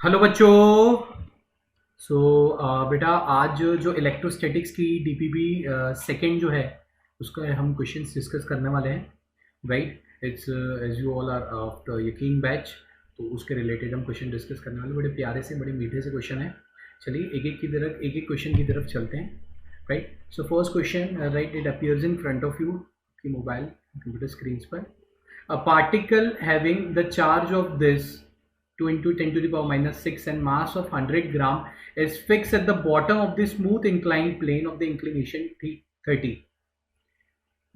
Hello बच्चों। सो बेटा आज जो इलेक्ट्रोस्टैटिक्स की डीपीबी सेकंड जो है उसका हम क्वेश्चंस डिस्कस करने वाले हैं। Right, it's as you all are after ये किंग बैच, तो उसके रिलेटेड हम क्वेश्चन डिस्कस करने वाले। बड़े प्यारे से बड़े मीठे से क्वेश्चन है। चलिए एक एक क्वेश्चन की तरफ चलते हैं। Right, so first question, right, it appears in front of you की मोबाइल कंप्यूटर स्क्रीन पर। A particle having the charge of this 2 into 10 to the power minus 6 and mass of 100 gram is fixed at the bottom of the smooth inclined plane of the inclination 30.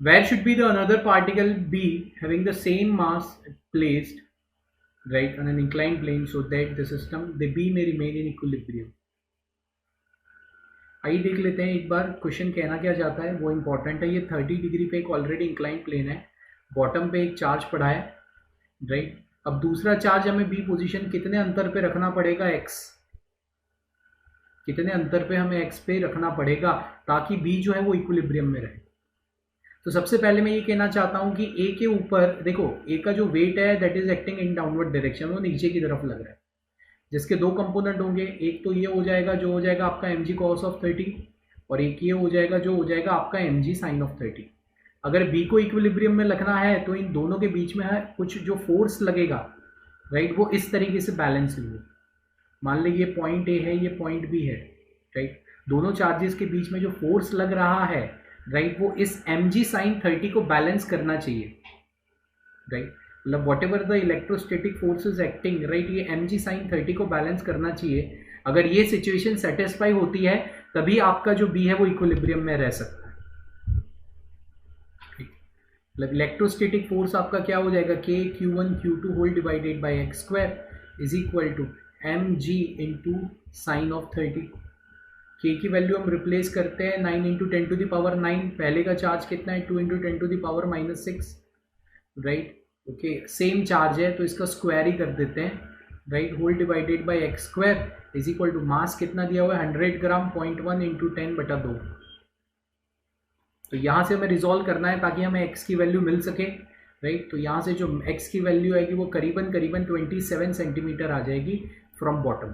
Where should be the another particle B having the same mass placed right on an inclined plane so that the system the B may remain in equilibrium. आइए देख लेते हैं एक बार question कहना क्या चाहता है, वो इंपॉर्टेंट है। ये 30 डिग्री पे एक ऑलरेडी इंक्लाइन प्लेन है, बॉटम पे एक चार्ज पड़ा है। राइट, अब दूसरा चार्ज हमें बी पोजीशन कितने अंतर पे रखना पड़ेगा, एक्स, कितने अंतर पे हमें एक्स पे रखना पड़ेगा ताकि बी जो है वो इक्विलिब्रियम में रहे। तो सबसे पहले मैं ये कहना चाहता हूं कि ए के ऊपर देखो, ए का जो वेट है that is acting in downward direction, वो नीचे की तरफ लग रहा है, जिसके दो कंपोनेंट होंगे। एक तो ये हो जाएगा जो हो जाएगा आपका एम जी कॉस ऑफ 30, और एक ये हो जाएगा जो हो जाएगा आपका एम जी साइन ऑफ 30। अगर बी को इक्विलिब्रियम में रखना है तो इन दोनों के बीच में है कुछ जो फोर्स लगेगा, राइट, वो इस तरीके से बैलेंस होंगे। मान लीजिए ये पॉइंट ए है, ये पॉइंट बी है, राइट, दोनों चार्जेस के बीच में जो फोर्स लग रहा है, राइट, वो इस एम जी साइन 30 को बैलेंस करना चाहिए। राइट, मतलब what ever the electrostatic force is acting, right, ये एम जी साइन 30 को बैलेंस करना चाहिए। अगर ये सिचुएशन सेटिस्फाई होती है तभी आपका जो बी है वो इक्विलिब्रियम में रह सकता है। मतलब इलेक्ट्रोस्टेटिक फोर्स आपका क्या हो जाएगा, K Q one Q two whole divided by X square is equal to M G into sine of 30। के की वैल्यू हम रिप्लेस करते हैं 9 इंटू 10 टू द पावर 9, पहले का चार्ज कितना है 2 into 10 to the power minus 6। Right, okay, same charge है तो इसका स्क्वायर ही कर देते हैं। Right, whole divided by X square is equal to mass कितना दिया हुआ है 100 ग्राम, 0.1 इंटू 10/2। तो यहाँ से हमें रिजॉल्व करना है ताकि हमें x की वैल्यू मिल सके। राइट, तो यहाँ से जो x की वैल्यू आएगी वो करीबन 27 सेंटीमीटर आ जाएगी फ्रॉम बॉटम।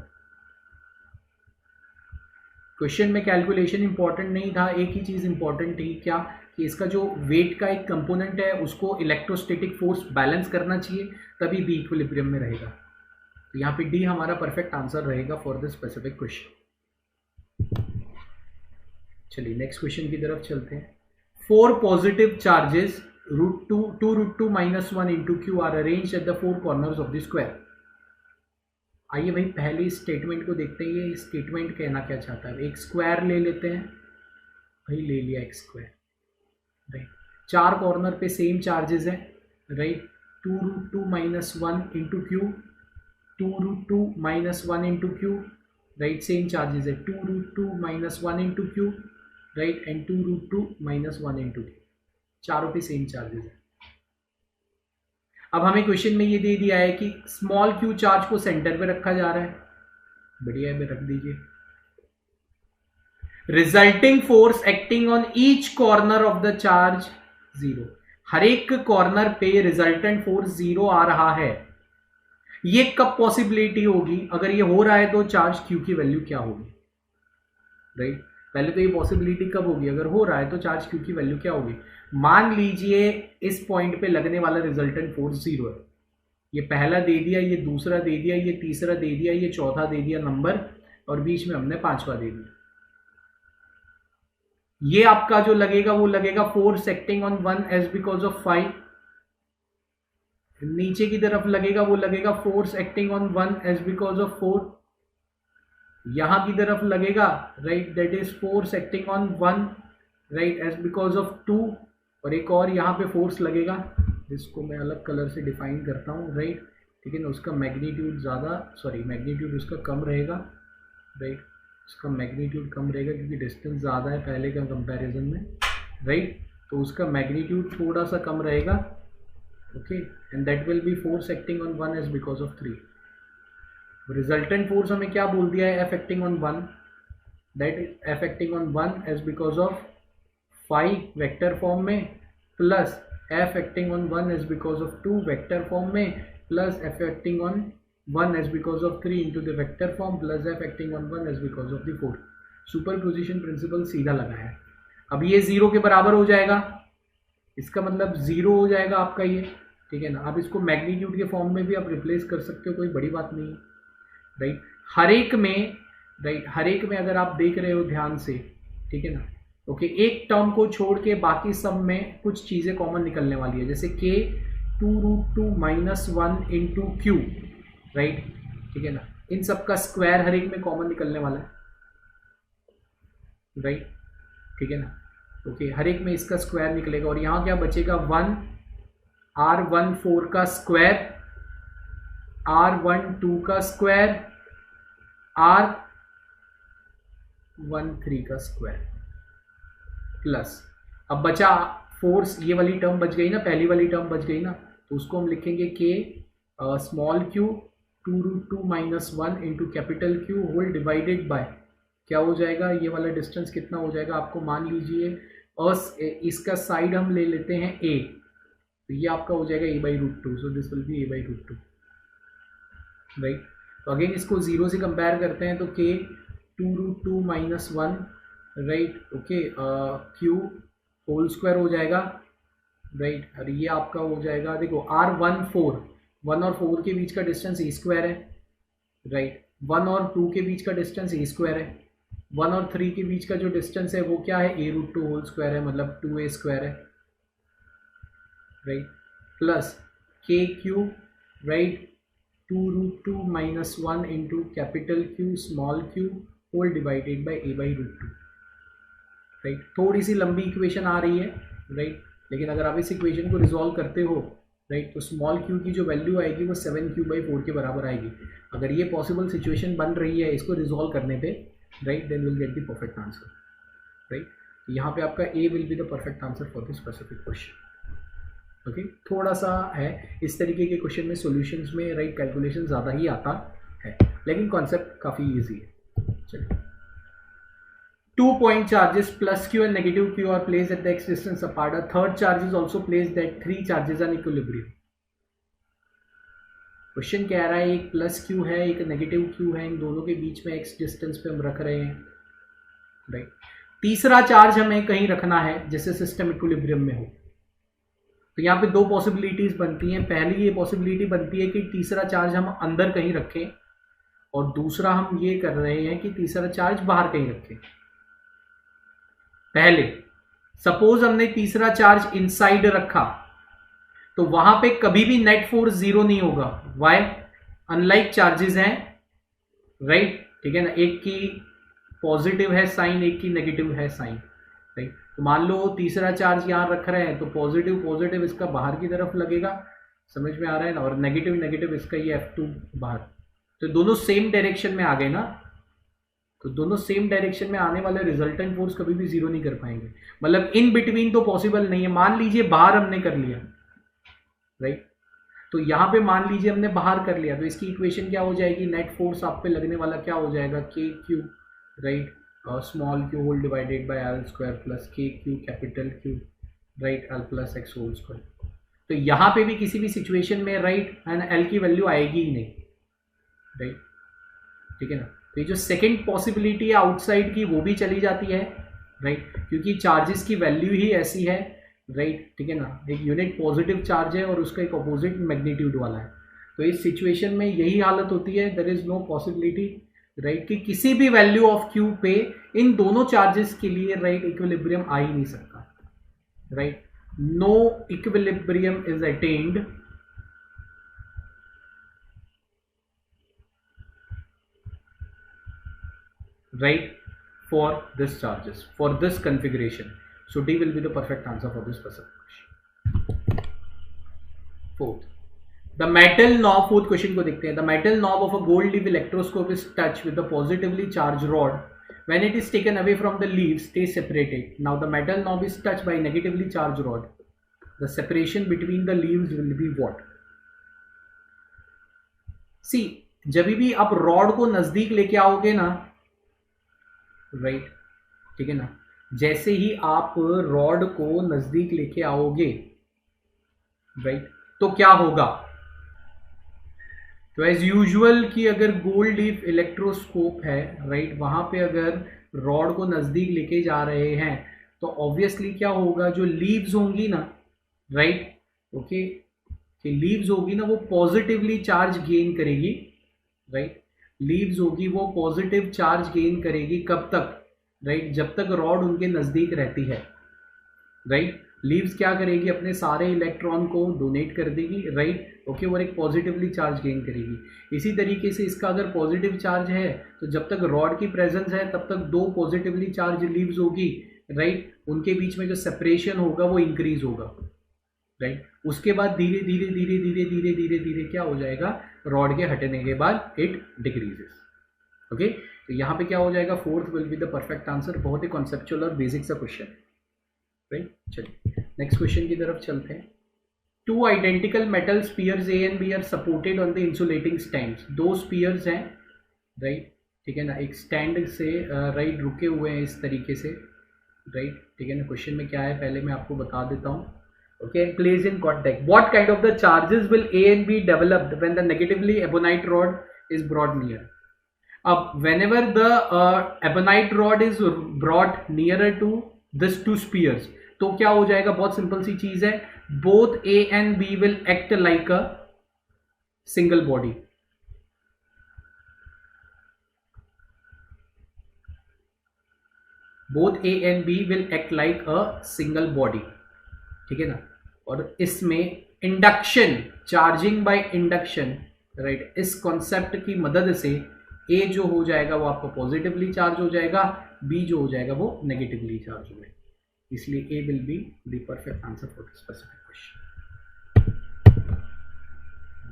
क्वेश्चन में कैलकुलेशन इंपॉर्टेंट नहीं था, एक ही चीज इंपॉर्टेंट थी, क्या कि इसका जो वेट का एक कंपोनेंट है उसको इलेक्ट्रोस्टैटिक फोर्स बैलेंस करना चाहिए, तभी बी इक्विलिब्रियम में रहेगा। तो यहाँ पे डी हमारा परफेक्ट आंसर रहेगा फॉर दिस स्पेसिफिक क्वेश्चन। चलिए नेक्स्ट क्वेश्चन की तरफ चलते हैं। 4 positive charges √2 minus 1 into q are arranged at the 4 corners of the square। आइए भाई पहले इस स्टेटमेंट को देखते हैं, ये स्टेटमेंट कहना क्या चाहता है। एक स्क्वायर ले लेते हैं भाई, ले लिया एक स्क्वायर। राइट, 4 कॉर्नर पे सेम चार्जेस है। Right, 2√2 minus 1 into q, 2√2 minus 1 into q, right, same charges है 2√2 minus 1 into q, right, and 2√2 minus 1 into q, चारों पे सेम चार्जेस है। अब हमें क्वेश्चन में ये दे दिया है कि स्मॉल q चार्ज को सेंटर पे रखा जा रहा है, बढ़िया है, रख दीजिए। Resulting force acting on each corner of the charge 0, हर एक कॉर्नर पे रिजल्टेंट फोर्स 0 आ रहा है। ये कब पॉसिबिलिटी होगी, अगर ये हो रहा है तो चार्ज q की वैल्यू क्या होगी। राइट, पहले तो ये पॉसिबिलिटी कब होगी, अगर हो रहा है तो चार्ज q की वैल्यू क्या होगी। मान लीजिए इस पॉइंट पे लगने वाला रिजल्टेंट फोर्स 0 है, ये पहला दे दिया, ये दूसरा दे दिया, ये तीसरा दे दिया, ये चौथा दे दिया नंबर, और बीच में हमने पांचवा दे दिया। ये आपका जो लगेगा वो लगेगा force acting on 1 as because of 5। नीचे की तरफ लगेगा वो लगेगा force acting on 1 as because of 4। यहां की तरफ लगेगा, right, that is force acting on 1, right, as because of 2, और एक और यहाँ पे फोर्स लगेगा जिसको मैं अलग कलर से डिफाइन करता हूँ। राइट, ठीक है ना, उसका मैग्नीट्यूड ज़्यादा, सॉरी मैग्नीट्यूड उसका कम रहेगा। राइट, उसका मैग्नीट्यूड कम रहेगा क्योंकि डिस्टेंस ज़्यादा है पहले का कंपैरिजन में। राइट, तो उसका मैग्नीट्यूड थोड़ा सा कम रहेगा। Okay, and that will be force acting on 1 as because of 3। Resultant force हमें क्या बोल दिया है, F acting on 1, that is F acting on 1 as because of 5 vector form में, plus F acting on 1 as because of 2 vector form में, plus F acting on 1 as because of 3 into the vector form plus f acting on 1 as because of the 4. Superposition principle सीधा लगा है. अब ये 0 के बराबर हो जाएगा, इसका मतलब 0 हो जाएगा आपका ये, ठीक है ना. अब इसको मैग्नीट्यूड के फॉर्म में भी आप रिप्लेस कर सकते हो, कोई बड़ी बात नहीं है, राइट. हर एक में अगर आप देख रहे हो ध्यान से, ठीक है ना, ओके, एक टर्म को छोड़ के बाकी सब में कुछ चीज़ें कॉमन निकलने वाली है, जैसे k 2√2 minus 1 into Q, right, ठीक है ना. इन सब का स्क्वायर हर एक में कॉमन निकलने वाला है, राइट, ठीक है ना. ओके, हर एक में इसका स्क्वायर निकलेगा और यहाँ क्या बचेगा, 1 R14 का स्क्वायर, R12 का स्क्वायर, R13 का स्क्वायर प्लस, अब बचा फोर्स, ये वाली टर्म बच गई ना, पहली वाली टर्म बच गई ना, तो उसको हम लिखेंगे k small q 2√2 minus 1 into capital Q whole divided by, क्या हो जाएगा, ये वाला डिस्टेंस कितना हो जाएगा आपको, मान लीजिए और इसका साइड हम ले लेते हैं a, तो ये आपका हो जाएगा a/√2, so this will be a/√2, right. तो अगेन इसको 0 से कंपेयर करते हैं तो k 2√2 minus 1, right, okay, q whole square हो जाएगा, राइट. और ये आपका हो जाएगा, देखो R14, 1 और 4 के बीच का डिस्टेंस a स्क्वायर है, राइट. 1 और 2 के बीच का डिस्टेंस a स्क्वायर है, 1 और 3 के बीच का जो डिस्टेंस है वो क्या है, a√2 होल स्क्वायर है, मतलब 2a स्क्वायर है, right, plus k Q, right, 2√2 minus 1 into capital Q small q whole divided by a/√2, right. थोड़ी सी लंबी इक्वेशन आ रही है, राइट, लेकिन अगर आप इस इक्वेशन को रिजॉल्व करते हो, राइट, तो स्मॉल q की जो वैल्यू आएगी वो 7q/4 के बराबर आएगी. अगर ये पॉसिबल सिचुएशन बन रही है इसको रिजॉल्व करने पे, right, then will get the perfect answer, right. यहाँ पे आपका a will be the perfect answer for this specific question. Okay, थोड़ा सा है इस तरीके के क्वेश्चन में सॉल्यूशंस में, राइट, कैलकुलेशन ज़्यादा ही आता है, लेकिन कॉन्सेप्ट काफ़ी इजी है. चलिए, 2 point charges plus q and negative q are placed at the x distance apart. A third charge is also placed that 3 charges are in equilibrium. Question कह रहा है एक प्लस q है, एक नेगेटिव q है, इन दोनों के बीच में x डिस्टेंस पे हम रख रहे हैं, राइट. तीसरा चार्ज हमें कहीं रखना है जैसे सिस्टम इक्विलिब्रियम में हो, तो यहाँ पे दो पॉसिबिलिटीज बनती हैं. पहली ये पॉसिबिलिटी बनती है कि तीसरा चार्ज हम अंदर कहीं रखें, और दूसरा हम ये कर रहे हैं कि तीसरा चार्ज बाहर कहीं रखें. पहले सपोज हमने तीसरा चार्ज इनसाइड रखा, तो वहां पे कभी भी नेट फोर्स 0 नहीं होगा. वाई? अनलाइक चार्जेस हैं, राइट, ठीक है ना, एक की पॉजिटिव है साइन, एक की नेगेटिव है साइन, राइट. तो मान लो तीसरा चार्ज यहां रख रहे हैं, तो पॉजिटिव पॉजिटिव इसका बाहर की तरफ लगेगा, समझ में आ रहा है ना, और नेगेटिव नेगेटिव इसका ये F2 बाहर, तो दोनों सेम डायरेक्शन में आ गए ना. तो दोनों सेम डायरेक्शन में आने वाले रिजल्टेंट फोर्स कभी भी 0 नहीं कर पाएंगे, मतलब इन बिटवीन तो पॉसिबल नहीं है. मान लीजिए बाहर हमने कर लिया, राइट, तो यहां पे मान लीजिए हमने बाहर कर लिया, तो इसकी इक्वेशन क्या हो जाएगी, नेट फोर्स आप पे लगने वाला क्या हो जाएगा, K Q, right, small Q whole divided by L square plus K Q capital Q, right, L plus X whole square. तो यहाँ पे भी किसी भी सिचुएशन में, राइट, एंड एल की वैल्यू आएगी ही नहीं, राइट, ठीक है ना. तो ये जो सेकेंड पॉसिबिलिटी है आउटसाइड की, वो भी चली जाती है, राइट, क्योंकि चार्जेस की वैल्यू ही ऐसी है, राइट, ठीक है ना. एक यूनिट पॉजिटिव चार्ज है और उसका एक अपोजिट मैग्नीट्यूड वाला है. तो इस सिचुएशन में यही हालत होती है, there is no possibility, right, कि किसी भी वैल्यू ऑफ क्यू पे इन दोनों चार्जेस के लिए, राइट, इक्विलिब्रियम आ ही नहीं सकता, right. No equilibrium is attained right for this charges, for this configuration. So D will be the perfect answer for this specific question. Fourth, the metal knob, fourth question को देखते हैं. The metal knob of a gold leaf electroscope is touched with the positively charged rod. When it is taken away from the leaf, stays separated. Now the metal knob is touched by negatively charged rod. The separation between the leaves will be what? See, जब भी आप rod को नजदीक लेके आओगे ना, right, ठीक है ना, जैसे ही आप रॉड को नजदीक लेके आओगे, राइट, तो क्या होगा, तो एज यूजुअल कि अगर गोल्ड लीफ इलेक्ट्रोस्कोप है, राइट, वहां पे अगर रॉड को नजदीक लेके जा रहे हैं तो ऑब्वियसली क्या होगा, जो लीव्स होंगी ना, राइट, ओके, कि लीव्स होगी ना वो पॉजिटिवली चार्ज गेन करेगी, राइट, लीव्स होगी वो पॉजिटिव चार्ज गेन करेगी कब तक, राइट, जब तक रॉड उनके नजदीक रहती है, राइट, लीव्स क्या करेगी, अपने सारे इलेक्ट्रॉन को डोनेट कर देगी, राइट, ओके, और एक पॉजिटिवली चार्ज गेन करेगी। इसी तरीके से इसका अगर पॉजिटिव चार्ज है तो जब तक रॉड की प्रेजेंस है तब तक दो पॉजिटिवली चार्ज लीव्स होगी, राइट, उनके बीच में जो सेपरेशन होगा वो इंक्रीज होगा, राइट, उसके बाद धीरे धीरे धीरे धीरे धीरे धीरे धीरे क्या हो जाएगा, रॉड के हटने के बाद इट डिक्रीजेस, ओके। तो यहाँ पे क्या हो जाएगा, fourth will be the perfect answer. बहुत ही कॉन्सेप्चुअल और बेसिक सा क्वेश्चन, राइट। चलिए नेक्स्ट क्वेश्चन की तरफ चलते हैं। Two identical metal spheres A and B are supported on the insulating stands. दो स्पीयर्स हैं, राइट, ठीक है ना, एक स्टैंड से राइट रुके हुए हैं इस तरीके से, राइट, ठीक है ना। क्वेश्चन में क्या है पहले मैं आपको बता देता हूँ, okay. Place in contact, what kind of the charges will A and B developed when the negatively ebonite rod is brought near. अब whenever the ebonite rod is brought nearer to this two spheres, तो क्या हो जाएगा, बहुत simple सी चीज है, both A and B will act like a single body. Both A and B will act like a single body, ठीक है ना। और इसमें induction, charging by induction, right, इस कॉन्सेप्ट की मदद से ए जो हो जाएगा वो आपका पॉजिटिवली चार्ज हो जाएगा, बी जो हो जाएगा वो नेगेटिवली चार्ज हो जाएगा, इसलिए A will be the perfect answer for the specific question.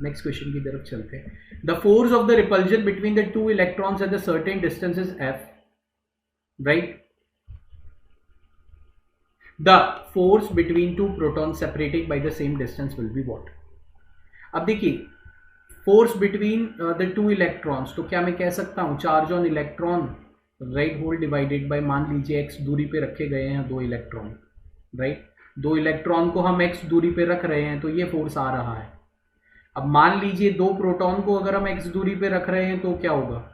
Next question की तरफ चलते हैं। The force of the repulsion between the two electrons at the certain distance is F, right. The force between two protons separated by the same distance will be what? अब देखिए, force between the two electrons, तो क्या मैं कह सकता हूं charge on electron, right, whole divided by, मान लीजिए x दूरी पे रखे गए हैं दो इलेक्ट्रॉन, राइट, दो इलेक्ट्रॉन को हम x दूरी पे रख रहे हैं तो ये फोर्स आ रहा है। अब मान लीजिए दो प्रोटॉन को अगर हम x दूरी पे रख रहे हैं तो क्या होगा,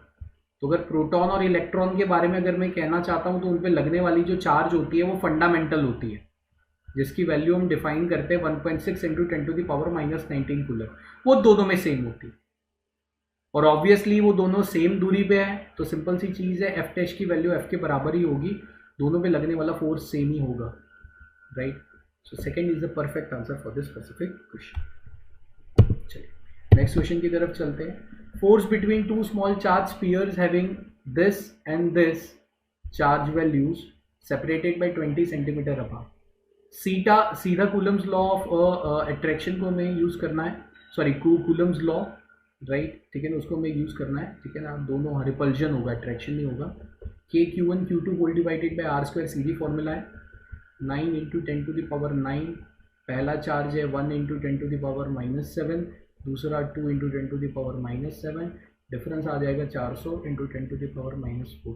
तो अगर प्रोटॉन और इलेक्ट्रॉन के बारे में अगर मैं कहना चाहता हूं तो उन पे लगने वाली जो चार्ज होती है वो फंडामेंटल होती है, जिसकी वैल्यू हम डिफाइन करते हैं 1.6 इंटू 10⁻⁻19 कूलम, वो दोनों में सेम होती है। और ऑब्वियसली वो दोनों सेम दूरी पे है तो सिंपल सी चीज है, एफ टेस्ट की वैल्यू एफ के बराबर ही होगी, दोनों पे लगने वाला फोर्स सेम ही होगा, right. So second is the perfect answer for this specific question. चलिए नेक्स्ट क्वेश्चन की तरफ चलते हैं। Force between two small charged spheres having this and this charge values separated by 20 centimeter apart. सीधा Coulomb's law of attraction को हमें use करना है, सॉरी कूलम्स लॉ, राइट, ठीक है ना, उसको हमें यूज करना है, ठीक है ना। दोनों रिपल्जन होगा, अट्रैक्शन नहीं होगा। Q1 Q2 whole divided by R² सीधी फॉर्मूला है, 9 इंटू 10⁻9, पहला चार्ज है 1 इंटू 10⁻⁻7, दूसरा 2 इंटू 10⁻⁻7, डिफरेंस आ जाएगा 400 इंटू 10⁻⁻4।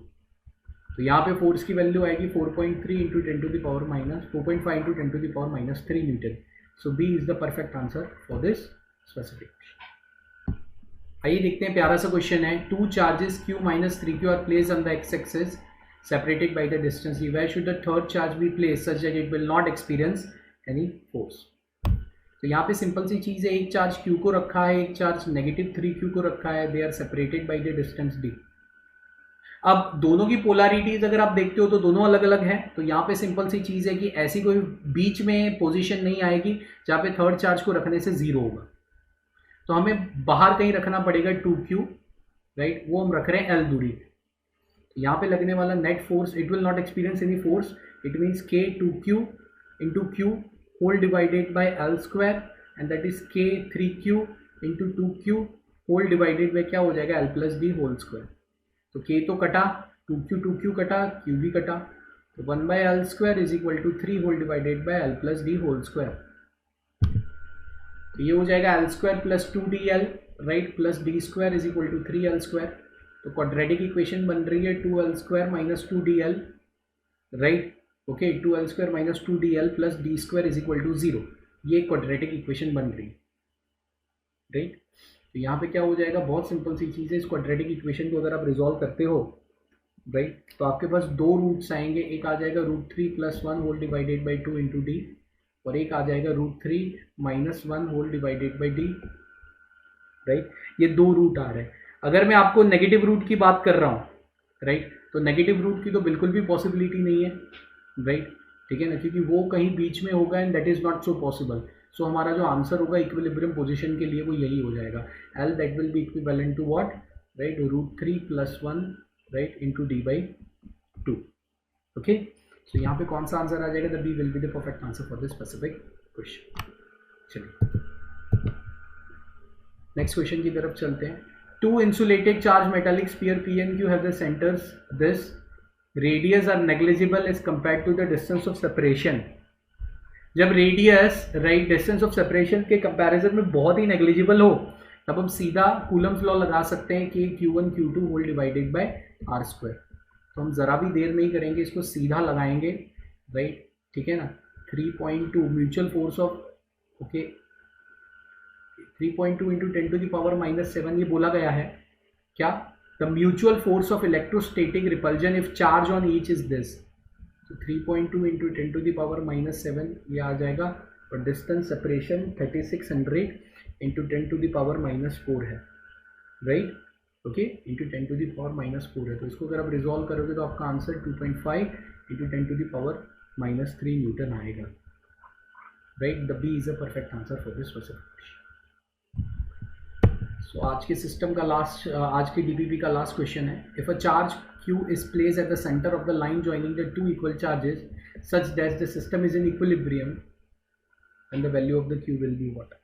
तो यहाँ पे फोर्स की वैल्यू आएगी 4.3 into 4.5 into 10⁻³ newton. So B is the perfect answer for this specific question. आइए देखते हैं, प्यारा सा क्वेश्चन है। Two charges Q minus 3Q are placed on the X axis separated by the distance e, where should the third charge be placed such that it will not experience any force? तो यहाँ पे simple सी चीज है, एक charge Q को रखा है, एक चार्ज -3Q को रखा है, they are separated by the distance d। अब दोनों की पोलैरिटीज अगर आप देखते हो तो दोनों अलग अलग हैं, तो यहाँ पे सिंपल सी चीज है कि ऐसी कोई बीच में पोजीशन नहीं आएगी जहाँ पे थर्ड चार्ज को रखने से 0 होगा, तो हमें बाहर कहीं रखना पड़ेगा 2Q, राइट, वो हम रख रहे हैं L दूरी। यहाँ पे लगने वाला net force, it will not experience any force, it means K2Q into Q whole divided by L² and that is K3Q into 2Q whole divided by क्या हो जाएगा L+D होल स्क्वायर। तो K तो कटा, 2Q कटा, Q भी कटा, तो 1/L² is equal to 3 whole divided by L+D whole square. तो ये हो जाएगा L² plus 2DL, right, plus D² is equal to 3L²। तो क्वाड्रेटिक इक्वेशन बन रही है 2L² minus 2DL, right, okay, 2L² minus 2DL plus D² is equal to 0। ये quadratic equation बन रही है, राइट। तो यहाँ पे क्या हो जाएगा, बहुत सिंपल सी चीज़ है, इस क्वाड्रेटिक इक्वेशन को अगर आप रिजॉल्व करते हो राइट, तो आपके पास दो रूट्स आएंगे, एक आ जाएगा √3 + 1 whole divided by 2 into D, और एक आ जाएगा √3 - 1 whole divided by D right. ये दो रूट आ रहे हैं। अगर मैं आपको नेगेटिव रूट की बात कर रहा हूँ राइट, तो नेगेटिव रूट की तो बिल्कुल भी पॉसिबिलिटी नहीं है राइट, ठीक है ना, क्योंकि वो कहीं बीच में होगा and that is not so possible. So हमारा जो आंसर होगा इक्विलिब्रियम पोजीशन के लिए वो यही हो जाएगा, L that will be equivalent to what right, √3 + 1 right into d/2। Okay, so यहाँ पे कौन सा आंसर आ जाएगा, the B will be the perfect answer for this specific question. चलिए नेक्स्ट क्वेश्चन की तरफ चलते हैं। Two insulated charge metallic sphere P and Q have the centers this radius are negligible as compared to the distance of separation। जब radius right distance of separation के comparison में बहुत ही negligible हो, तब हम सीधा कूलम्स लॉ लगा सकते हैं कि Q1 Q2 whole divided by r²। तो हम ज़रा भी देर नहीं करेंगे, इसको सीधा लगाएंगे राइट, ठीक है ना। 3.2 mutual force of okay 3.2 into 10⁻⁻⁷ ये बोला गया है क्या, the mutual force of electrostatic repulsion if charge on each is this. तो 3.2 इंटू 10⁻⁻7 ये आ जाएगा, और डिस्टेंस सेपरेशन 3600 इंटू 10⁻⁻4 है राइट, ओके इंटू 10⁻⁻4 है। तो इसको अगर आप रिजॉल्व करोगे तो आपका आंसर 2.5 इंटू 10⁻³ न्यूटन आएगा right. The B is a perfect answer for this specific question. So आज के सिस्टम का लास्ट, आज के डीपीपी का लास्ट क्वेश्चन है, if a charge Q is placed at the center of the line joining the two equal charges such that the system is in equilibrium and the value of the Q will be what।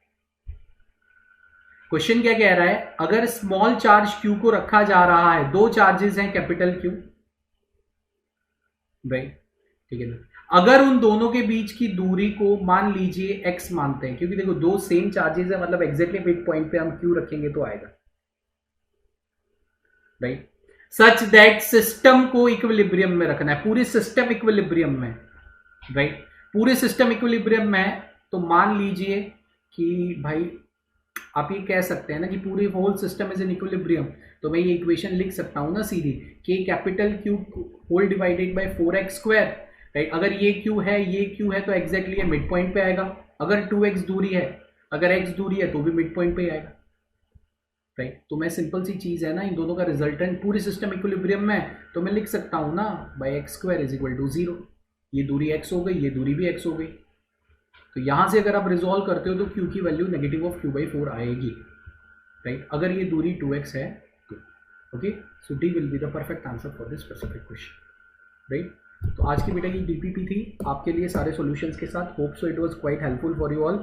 Question क्या कह रहा है, अगर small charge Q को रखा जा रहा है, दो चार्जेस हैं कैपिटल Q राइट, ठीक है ना, अगर उन दोनों के बीच की दूरी को मान लीजिए x मानते हैं, क्योंकि देखो दो सेम चार्जेस है, मतलब एग्जैक्टली मिड पॉइंट पे हम Q रखेंगे तो आएगा राइट। सच दैट सिस्टम को इक्विलिब्रियम में रखना है, पूरे सिस्टम इक्विलिब्रियम में राइट, पूरे सिस्टम इक्विलिब्रियम में। तो मान लीजिए कि भाई आप ये कह सकते हैं ना कि पूरी whole system is in equilibrium, तो मैं ये इक्वेशन लिख सकता हूं ना सीधी, कि capital Q whole divided by 4x² right. अगर ये Q है ये Q है तो एग्जैक्टली मिड पॉइंट पे आएगा। अगर 2x दूरी है, अगर x दूरी है तो भी मिड पॉइंट पे आएगा राइट। तो मैं सिंपल सी चीज है ना, इन दोनों का रिजल्टेंट पूरी सिस्टम इक्विलिब्रियम में, तो मैं लिख सकता हूं ना बाय x² = 0। ये दूरी x हो गई, ये दूरी भी x हो गई। तो यहां से अगर आप रिजॉल्व करते हो तो Q की वैल्यू -Q/4 आएगी राइट, अगर ये दूरी 2x है तो। Okay, so D will be the perfect answer for this specific question right. तो आज की बेटा की डीपीपी थी आपके लिए सारे सॉल्यूशंस के साथ। Hope so it was quite helpful for you all,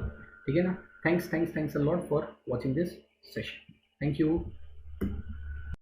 ठीक है ना। Thanks a lot for watching this session. Thank you।